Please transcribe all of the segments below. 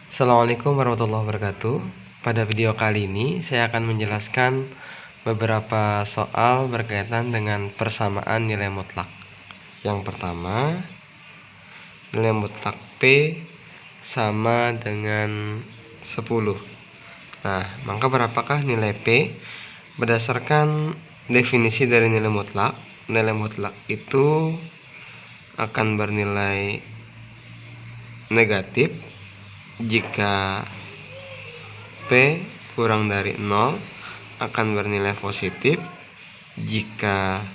Assalamualaikum warahmatullahi wabarakatuh. Pada video kali ini saya akan menjelaskan beberapa soal berkaitan dengan persamaan nilai mutlak. Yang pertama, nilai mutlak P sama dengan 10. Nah, maka berapakah nilai P? Berdasarkan definisi dari nilai mutlak itu akan bernilai negatif jika P kurang dari 0, akan bernilai positif jika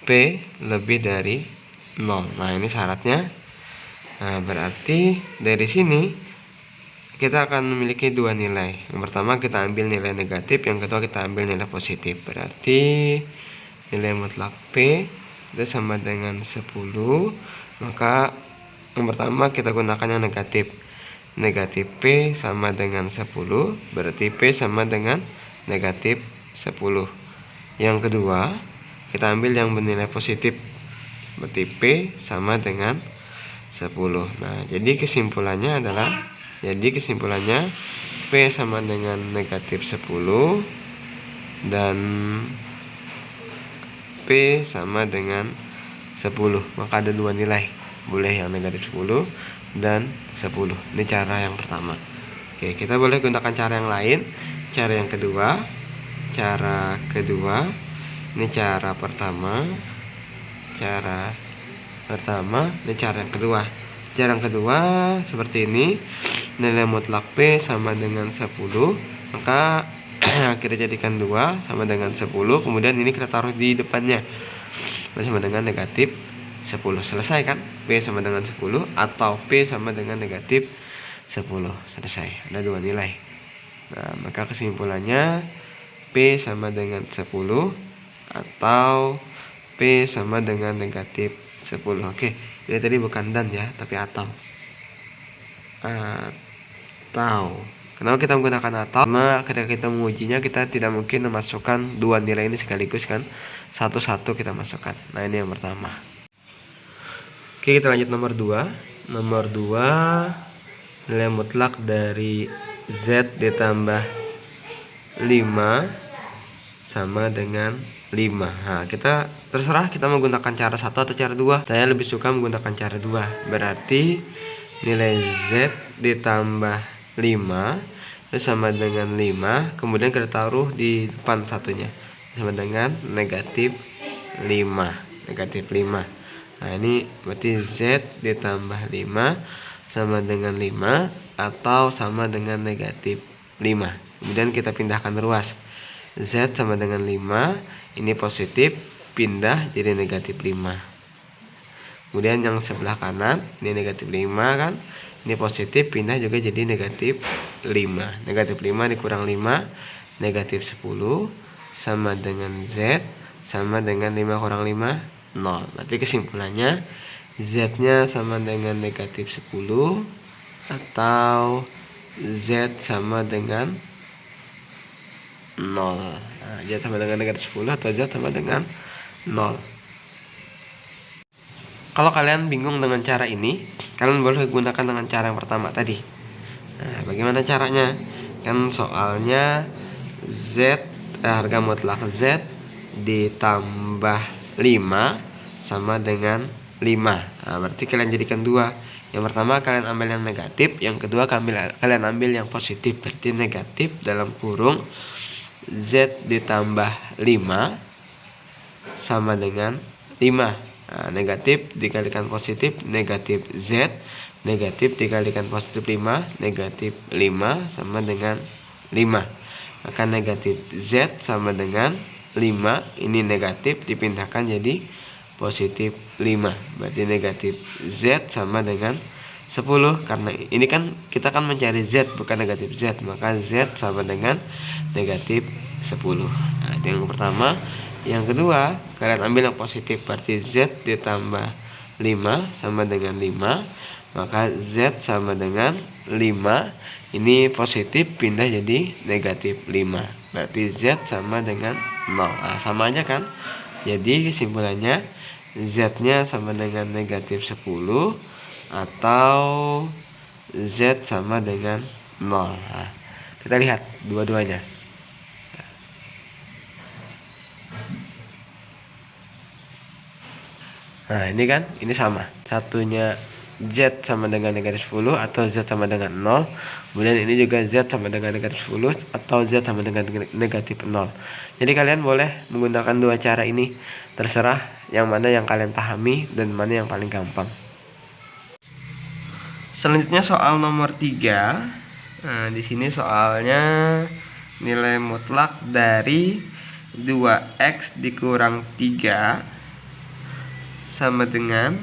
P lebih dari 0. Nah, ini syaratnya. Nah, berarti dari sini kita akan memiliki dua nilai. Yang pertama kita ambil nilai negatif, yang kedua kita ambil nilai positif. Berarti nilai mutlak P itu sama dengan 10. Maka yang pertama kita gunakan yang negatif. Negatif P sama dengan 10, berarti P sama dengan negatif 10. Yang kedua, kita ambil yang bernilai positif, berarti P sama dengan 10. Nah, jadi kesimpulannya P sama dengan negatif 10 dan P sama dengan 10. Maka ada dua nilai, boleh yang negatif 10 dan 10. Ini cara yang pertama. Oke, kita boleh gunakan cara yang lain. Cara kedua, ini cara pertama. Ini cara yang kedua. Cara yang kedua seperti ini. Nilai mutlak P sama dengan 10. Maka kita jadikan 2 sama dengan 10. Kemudian ini kita taruh di depannya, sama dengan negatif 10. Selesai kan? P sama dengan 10 atau P sama dengan negatif 10. Selesai. Ada dua nilai. Nah, maka kesimpulannya P sama dengan 10 atau P sama dengan negatif 10. Oke, ini tadi bukan dan ya, tapi atau. Kenapa kita menggunakan atau? Karena ketika kita mengujinya kita tidak mungkin memasukkan dua nilai ini sekaligus kan, satu-satu kita masukkan. Nah, ini yang pertama. Oke, kita lanjut nomor 2. Nomor 2, nilai mutlak dari Z ditambah 5 sama dengan 5. Nah, kita terserah kita menggunakan cara 1 atau cara 2. Saya lebih suka menggunakan cara 2. Berarti nilai Z ditambah 5 itu sama dengan 5. Kemudian kita taruh di depan satunya, sama dengan negatif 5. Nah, ini berarti Z ditambah 5 sama dengan 5 atau sama dengan negatif 5. Kemudian kita pindahkan ruas. Z sama dengan 5, ini positif, pindah jadi negatif 5. Kemudian yang sebelah kanan, ini negatif 5 kan, ini positif, pindah juga jadi negatif 5. Negatif 5 dikurang 5, negatif 10, sama dengan Z, sama dengan 5 kurang 5, 0. Berarti kesimpulannya Z-nya sama dengan negatif 10 atau Z sama dengan 0. Nah, Z sama dengan negatif 10 atau Z sama dengan 0. Kalau kalian bingung dengan cara ini, kalian boleh gunakan dengan cara yang pertama tadi. Nah, bagaimana caranya? Kan soalnya harga mutlak Z ditambah 5 sama dengan 5. Nah, berarti kalian jadikan 2. Yang pertama kalian ambil yang negatif, yang kedua kalian ambil yang positif. Berarti negatif dalam kurung Z ditambah 5 sama dengan 5. Nah, negatif dikalikan positif, negatif Z. Negatif dikalikan positif 5, negatif 5 sama dengan 5. Maka negatif Z sama dengan 5, ini negatif dipindahkan jadi positif 5. Berarti negatif Z sama dengan 10. Karena ini kan kita kan mencari Z bukan negatif Z, maka Z sama dengan negatif 10. Nah, itu yang pertama. Yang kedua, kalian ambil yang positif, berarti Z ditambah 5 sama dengan 5. Maka Z sama dengan 5, ini positif pindah jadi negatif 5. Berarti Z sama dengan 0. Nah, sama aja kan? Jadi kesimpulannya Z-nya sama dengan negatif 10 atau Z sama dengan 0. Nah, kita lihat dua-duanya. Nah, ini kan, ini sama. Satunya Z sama dengan negatif 10 atau Z sama dengan 0. Kemudian ini juga Z sama dengan negatif 10 atau Z sama dengan negatif 0. Jadi kalian boleh menggunakan dua cara ini. Terserah yang mana yang kalian pahami dan mana yang paling gampang. Selanjutnya soal nomor 3. Nah, di sini soalnya nilai mutlak dari 2x dikurang 3 sama dengan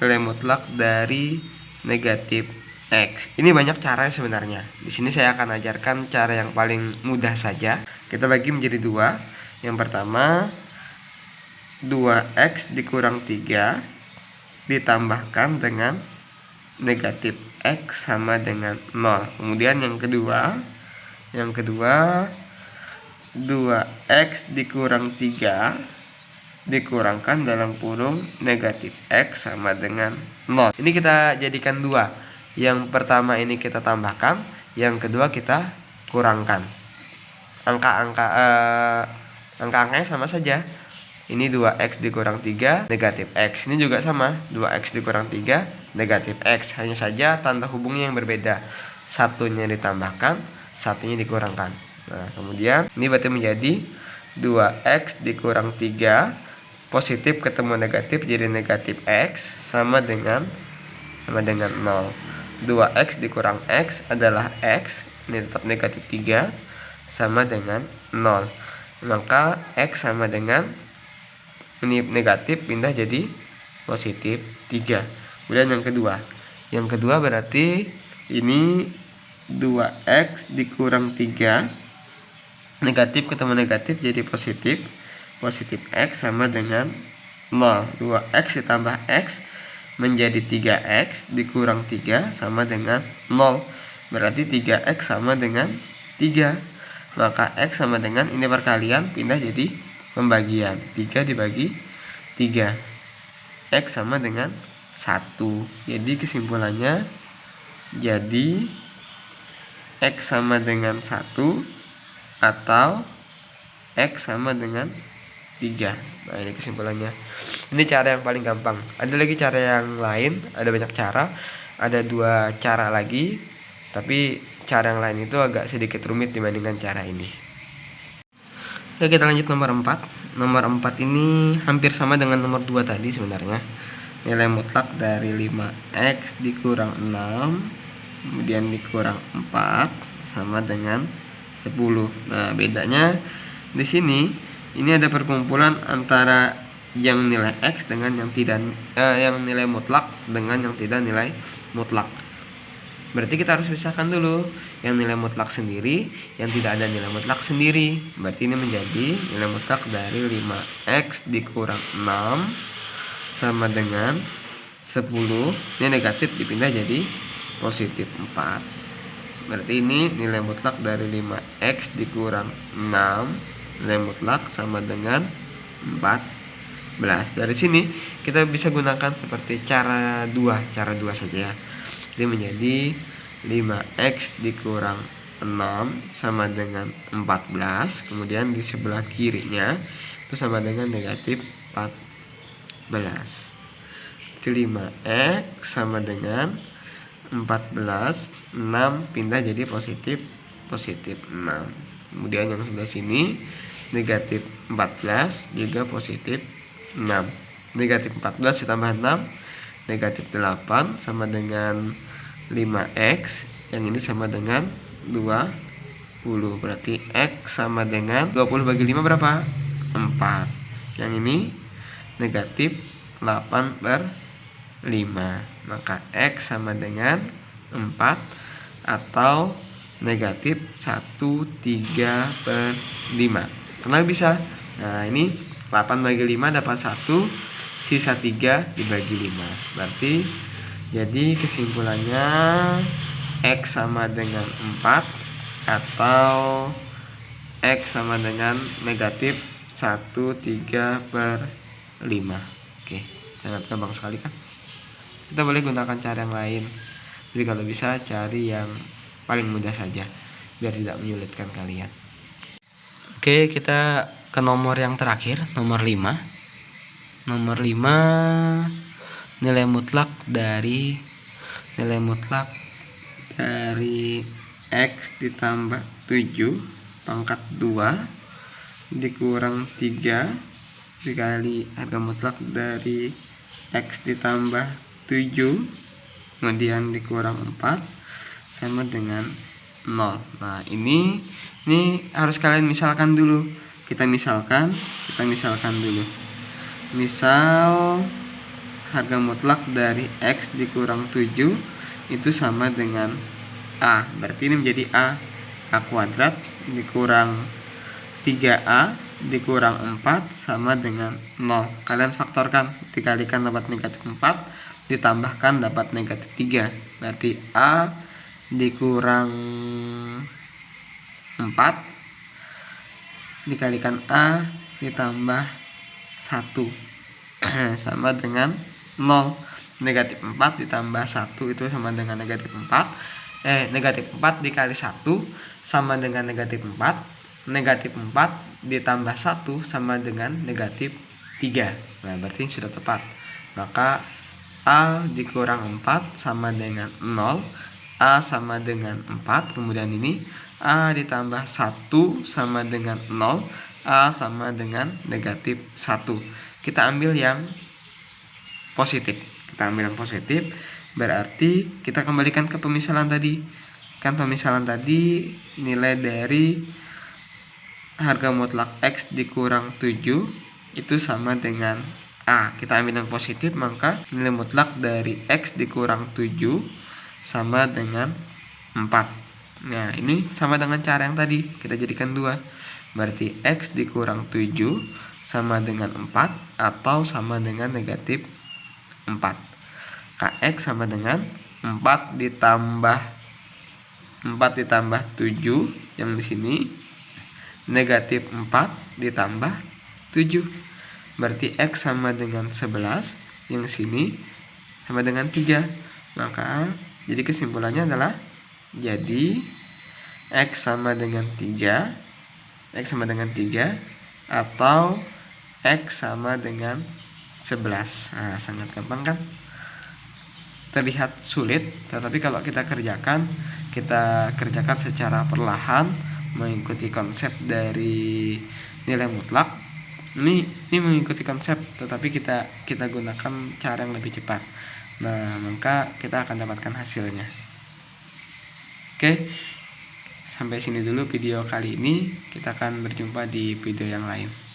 nilai mutlak dari negatif x. Ini banyak cara sebenarnya. Di sini saya akan ajarkan cara yang paling mudah saja. Kita bagi menjadi dua. Yang pertama 2x dikurang 3 ditambahkan dengan negatif x sama dengan 0. Kemudian yang kedua 2x dikurang 3 dikurangkan dalam kurung negatif x sama dengan 0. Ini kita jadikan dua. Yang pertama ini kita tambahkan, yang kedua kita kurangkan. Angka-angkanya sama saja. Ini 2x dikurang 3 negatif x. Ini juga sama, 2x dikurang 3 negatif x. Hanya saja tanda hubungnya yang berbeda. Satunya ditambahkan, satunya dikurangkan. Nah, kemudian ini berarti menjadi 2x dikurang 3 positif ketemu negatif jadi negatif x sama dengan 0. 2x dikurang x adalah x, ini tetap negatif 3 sama dengan 0. Maka x sama dengan ini negatif pindah jadi positif 3. Kemudian yang kedua berarti ini 2x dikurang 3 negatif ketemu negatif jadi positif x sama dengan 0. 2x ditambah x menjadi 3x dikurang 3 sama dengan 0. Berarti 3x sama dengan 3. Maka x sama dengan ini perkalian pindah jadi pembagian. 3 dibagi 3. X sama dengan 1. Jadi kesimpulannya X sama dengan 1 atau X sama dengan 3. Nah, ini kesimpulannya. Ini cara yang paling gampang. Ada lagi cara yang lain, ada banyak cara. Ada dua cara lagi, tapi cara yang lain itu agak sedikit rumit dibandingkan cara ini. Oke, kita lanjut nomor 4. Nomor 4 ini hampir sama dengan nomor 2 tadi sebenarnya. Nilai mutlak dari 5x dikurang 6 kemudian dikurang 4 sama dengan 10. Nah, bedanya di sini ini ada perkumpulan antara yang nilai x dengan yang tidak yang nilai mutlak dengan yang tidak nilai mutlak. Berarti kita harus pisahkan dulu yang nilai mutlak sendiri, yang tidak ada nilai mutlak sendiri. Berarti ini menjadi nilai mutlak dari 5x dikurang 6 sama dengan 10. Ini negatif dipindah jadi positif 4. Berarti ini nilai mutlak dari 5x dikurang 6 nilai mutlak sama dengan 14. Dari sini kita bisa gunakan seperti cara 2 saja ya. Jadi menjadi 5x dikurang 6 sama dengan 14. Kemudian di sebelah kirinya itu sama dengan negatif 14. Jadi 5x sama dengan 14, 6 pindah jadi positif 6. Kemudian yang sebelah sini negatif 14 juga positif 6. Negatif 14 ditambah 6 negatif 8 sama dengan 5x. Yang ini sama dengan 20. Berarti x sama dengan 20 bagi 5 berapa? 4. Yang ini negatif 8/5. Maka x sama dengan 4 atau negatif 1/3/5. Kenapa bisa? Nah, ini 8 bagi 5 dapat 1, sisa 3 dibagi 5. Berarti jadi kesimpulannya x sama dengan 4 atau x sama dengan negatif 1/3/5. Oke, sangat gampang sekali kan? Kita boleh gunakan cara yang lain. Jadi kalau bisa cari yang paling mudah saja biar tidak menyulitkan kalian. Oke, kita ke nomor yang terakhir, nomor 5. Nomor 5, nilai mutlak dari X ditambah 7 pangkat 2 dikurang 3 dikali harga mutlak dari X ditambah 7 kemudian dikurang 4 sama dengan 0. Nah, ini harus kalian misalkan dulu. Kita misalkan dulu. Misal harga mutlak dari X dikurang 7 itu sama dengan A. Berarti ini menjadi A kuadrat dikurang 3A dikurang 4 sama dengan 0. Kalian faktorkan, dikalikan dapat negatif 4 ditambahkan dapat negatif 3. Berarti A dikurang 4 dikalikan A ditambah 1 sama dengan 0. Negatif 4 ditambah 1 itu sama dengan negatif 4. Negatif 4 dikali 1 sama dengan negatif 4. Negatif 4 ditambah 1 sama dengan negatif 3. Nah, berarti sudah tepat. Maka A dikurang 4 sama dengan 0. A sama dengan 4. Kemudian ini A ditambah 1 sama dengan 0. A sama dengan negatif 1. Kita ambil yang positif. Berarti kita kembalikan ke pemisalan tadi. Kan pemisalan tadi nilai dari harga mutlak X dikurang 7 itu sama dengan A. Kita ambil yang positif, maka nilai mutlak dari X dikurang 7 sama dengan 4. Nah, ini sama dengan cara yang tadi. Kita jadikan 2. Berarti X dikurang 7 sama dengan 4 atau sama dengan negatif 4. Kx sama dengan 4 ditambah 7 yang di sini negatif 4 ditambah 7. Berarti X sama dengan 11 yang di sini sama dengan 3. Maka jadi kesimpulannya adalah X sama dengan 3 atau X sama dengan 11. Nah, sangat gampang kan? Terlihat sulit, tetapi kalau kita kerjakan secara perlahan mengikuti konsep dari nilai mutlak. Ini mengikuti konsep, tetapi kita gunakan cara yang lebih cepat. Nah, maka kita akan dapatkan hasilnya. Oke, sampai sini dulu video kali ini. Kita akan berjumpa di video yang lain.